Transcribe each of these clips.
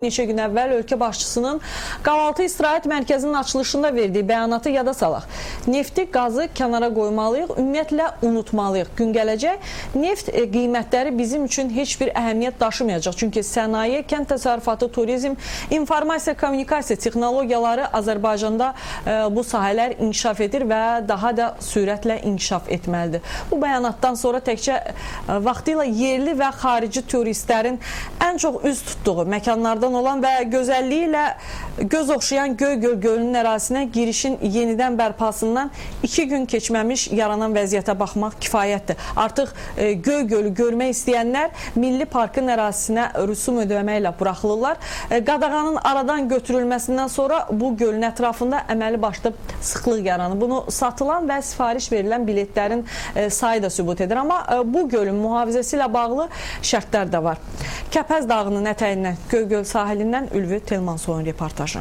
Neçə gün əvvəl ölkə başçısının Qavaltı İstirahət Mərkəzinin açılışında verdiyi bəyanatı yada salaq. Nefti, qazı kənara qoymalıyıq, ümumiyyətlə unutmalıyıq. Gün gələcək, neft qiymətləri bizim üçün heç bir əhəmiyyət daşımayacaq. Çünki sənaye, kənd təsərrüfatı, turizm, informasiya, kommunikasiya texnologiyaları Azərbaycanda bu sahələr inkişaf edir və daha da sürətlə inkişaf etməlidir. Bu bəyanatdan sonra təkcə vaxtıyla yerli və xarici turistlərin ən çox üz tutduğu məkanlardan olan və gözəlliyi ilə göz oxşayan Göygöl gölünün ərazisinə girişin yenidən bərpasından 2 gün keçməmiş yaranan vəziyyətə baxmaq kifayətdir. Artıq Göygölü görmək istəyənlər Milli Parkın ərazisinə rüsum ödəməklə buraxılırlar. Qadağanın aradan götürülməsindən sonra bu gölün ətrafında əməli başlı sıxlıq yaranır. Bunu satılan və sifariş verilən biletlərin sayı da sübut edir. Amma bu gölün mühafizəsi ilə bağlı şərtlər də var. Kəpəz dağının ətəyindən Göygöl sahilindən Ülvi Telmansoyun reportajı.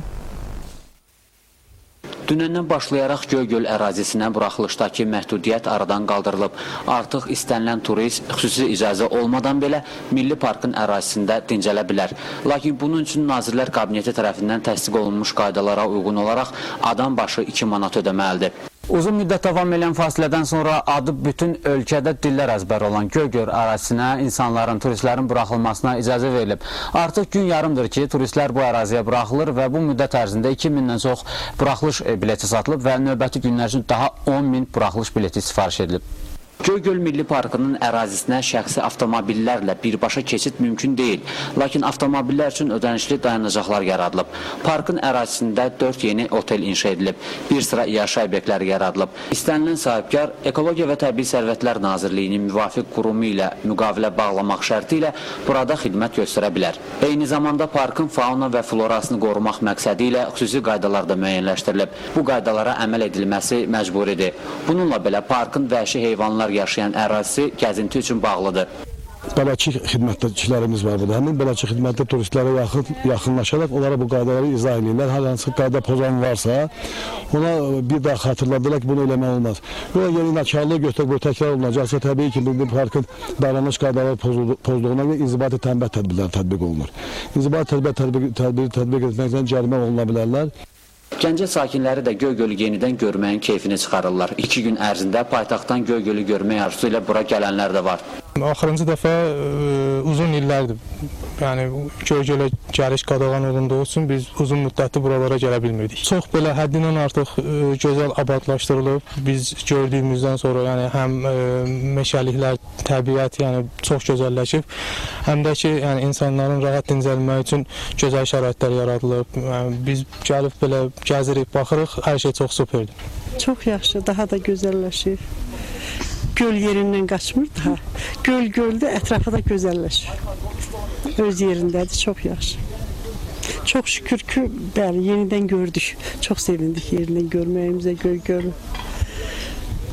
Dünəndən başlayaraq Göygöl ərazisinə buraxılışdakı məhdudiyyət aradan qaldırılıb. Artıq istənilən turist xüsusi icazə olmadan belə Milli Parkın ərazisində dincələ bilər. Lakin bunun üçün Nazirlər Kabineti tərəfindən təsdiq olunmuş qaydalara uyğun olaraq adam başı 2 manat ödəməlidir. Uzun müddət davam edən fasilədən sonra adı bütün ölkədə dillər əzbəri olan Göygöl ərazisinə insanların, turistlərin buraxılmasına icazə verilib. Artıq gün yarımdır ki, turistlər bu əraziyə buraxılır və bu müddət ərzində 2000-dən çox buraxılış bileti satılıb və növbəti günlər üçün daha 10.000 buraxılış bileti sifariş edilib. Göygöl Milli Parkının ərazisinə şəxsi avtomobillərlə birbaşa keçid mümkün deyil. Lakin avtomobillər üçün ödənişli dayanacaqlar yaradılıb. Parkın ərazisində 4 yeni otel inşa edilib. Bir sıra yaşayış obyektləri yaradılıb. İstənilən sahibkar Ekologiya və Təbii Sərvətlər Nazirliyinin müvafiq qurumu ilə müqavilə bağlamaq şərti ilə burada xidmət göstərə bilər. Eyni zamanda parkın fauna və florasını qorumaq məqsədi ilə xüsusi qaydalar da müəyyənləşdirilib. Bu qaydalara əməl edilməsi məcburidir. Bununla belə parkın vəhşi heyvanlar yaşayan ərazisi gəzinti üçün bağlıdır. Bələdçi xidmətçilərimiz var burada. Həmin bələdçi xidmətli turistlərə yaxınlaşaraq onlara bu qaydaları izah edirlər. Hər hansı qayda pozan varsa, ona bir daha xatırladılar ki, bunu eləmək olmaz. Yox, yeni nəkarlığı götürüb təkrar olunacaqsa, təbii ki, Milli Parkın davranış qaydaları pozduğuna görə inzibati tənbih tədbirləri tətbiq olunur. İnzibati tədbiri tətbiq etməkdən cərimə oluna bilərlər. Gəncə sakinləri də Göygölü yenidən görməyin keyfini çıxarırlar. 2 gün ərzində paytaxtdan Göygölü görmək arzusu ilə bura gələnlər də var. Axırıncı dəfə uzun illərdir. Yəni Göygölə gəliş qadağan olunduğu üçün biz uzun müddətli buralara gələ bilmirdik. Çox belə həddindən artıq gözəl abadlaşdırılıb. Biz gördüyümüzdən sonra yəni həm meşəliklər, təbiət yəni çox gözəlləşib, həm də ki yəni insanların rahat dincəlmək üçün gözəl şəraitlər yaradılıb. Yəni, biz gəlib belə gəzirik, baxırıq, hər şey çox superdir. Çox yaxşı, daha da gözəlləşir. Göl yerindən qaçmır daha. Göl göldə ətrafı da gözəlləşir. Öz yerindədir, çox yaxşı. Çox şükür ki, bəli, yenidən gördük. Çox sevindik yerindən görməyimizə, Göygölü.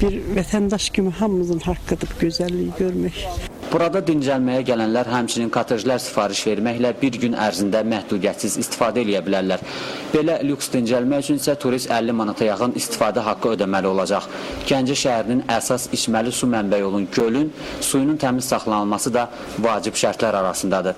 Bir vətəndaş kimi hamımızın haqqıdır gözəlliyi görmək. Burada dincəlməyə gələnlər həmçinin kotejlər sifariş verməklə bir gün ərzində məhdudiyyətsiz istifadə edə bilərlər. Belə lüks dincəlmək üçün isə turist 50 manata yaxın istifadə haqqı ödəməli olacaq. Gəncə şəhərinin əsas içməli su mənbəyi olan gölün suyunun təmiz saxlanılması da vacib şərtlər arasındadır.